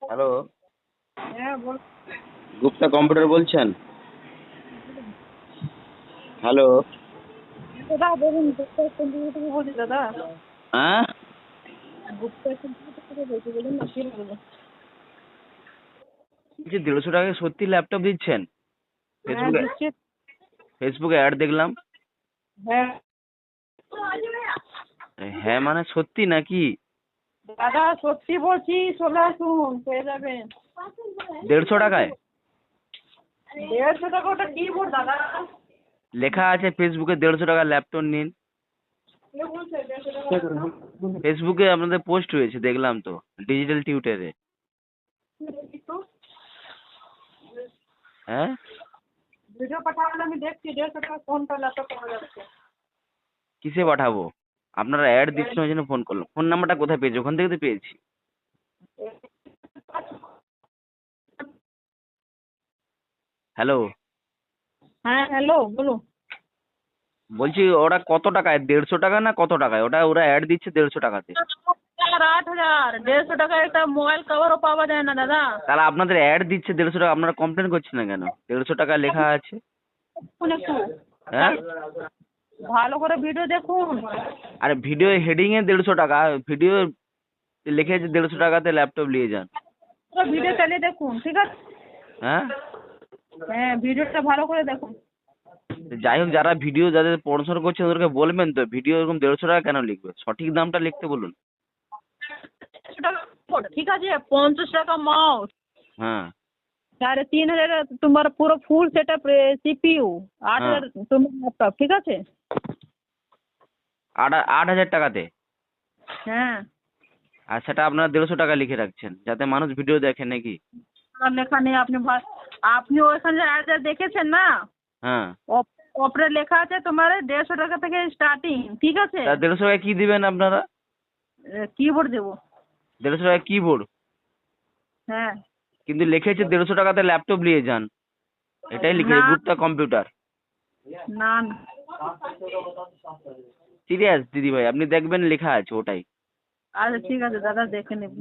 Hello, হ্যাঁ বল। Gupta computer বলছেন? Hello. দাদা বলুন, গুপ্তা কম্পিউটার থেকে বলছি দাদা। হ্যাঁ, গুপ্তা কম্পিউটার থেকে বলছি, বলুন না কি বলবো। বলছি 150 টাকায় সত্যি ল্যাপটপ দিচ্ছেন? হ্যাঁ ফেসবুকে দিচ্ছে। ফেসবুকে অ্যাড দেখলাম। হ্যাঁ হ্যাঁ মানে সত্যি নাকি? দাদা সত্যি বলছি, চলে আসুন পেয়ে যাবেন। 150 টাকায়? 150 টাকা ওটা কিবোর্ড দাদা। লেখা আছে ফেসবুকে 150 টাকার ল্যাপটপ নিন। কে বলছে 150 টাকা? ফেসবুকে আপনাদের পোস্ট হয়েছে দেখলাম তো, ডিজিটাল টিউটারে। হ্যাঁ, ভিডিও পাঠাবেন, আমি দেখছি 150 টাকা কোনটা ল্যাপটপ পাওয়া যাচ্ছে। কিসে পাঠাবো? আপনারা অ্যাড দিচ্ছেন ওই জন্য ফোন করলাম। ফোন নাম্বারটা কোথায় পেয়েছি? ওখান থেকে তো পেয়েছি। হ্যালো, হ্যাঁ হ্যালো বলুন। বলছি ওরা কত টাকায়? 150 টাকা না কত টাকায়? ওরা অ্যাড দিচ্ছে 150 টাকাতে। 8,000 150 টাকায় একটা মোবাইল কভারও পাওয়া যায় না দাদা। তাহলে আপনাদের অ্যাড দিচ্ছে 150 টাকা, আপনারা কমপ্লেন করছেন না কেন? 150 টাকা লেখা আছে। দেখুন একটু হ্যাঁ, ভালো করে ভিডিও দেখুন। আরে ভিডিও হেডিং এ 150 টাকা, ভিডিও লিখেছে 150 টাকাতে ল্যাপটপ নিয়ে যান। পুরো ভিডিও চালিয়ে দেখুন, ঠিক আছে? হ্যাঁ, হ্যাঁ ভিডিওটা ভালো করে দেখুন। যাই হোক, যারা ভিডিও যাদের পড়াশোনা করছে ওদেরকে বলবেন তো ভিডিও এরকম 150 টাকা কেন লিখবে, সঠিক দামটা লিখতে বলুন। 150 টাকা ঠিক আছে, 50 টাকা মাউস, হ্যাঁ 3,500 তোমার পুরো ফুল সেট আপ সিপিইউ, হ্যাঁ, 8,000 তোমার ল্যাপটপ, ঠিক আছে? 8,000 টাকাতে? হ্যাঁ আর সেটা আপনারা 150 টাকা লিখে রাখছেন যাতে মানুষ ভিডিও দেখে নাকি? আর লেখা নেই, আপনি ওইখানে যা দেখেছেন না, হ্যাঁ, ওপরে লেখা আছে তোমার 150 টাকা থেকে স্টার্টিং, ঠিক আছে? তা 150 টাকা কি দিবেন আপনারা? কিবোর্ড দেবো। 150 টাকা কিবোর্ড? হ্যাঁ কিন্তু লিখেছে 150 টাকাতে ল্যাপটপ নিয়ে যান, এটাই না লিখেছে গুপ্তা কম্পিউটার। না না। সিরিয়াস দিদি ভাই, আপনি দেখবেন লেখা আছে ওটাই। আচ্ছা ঠিক আছে দাদা, দেখে নেব।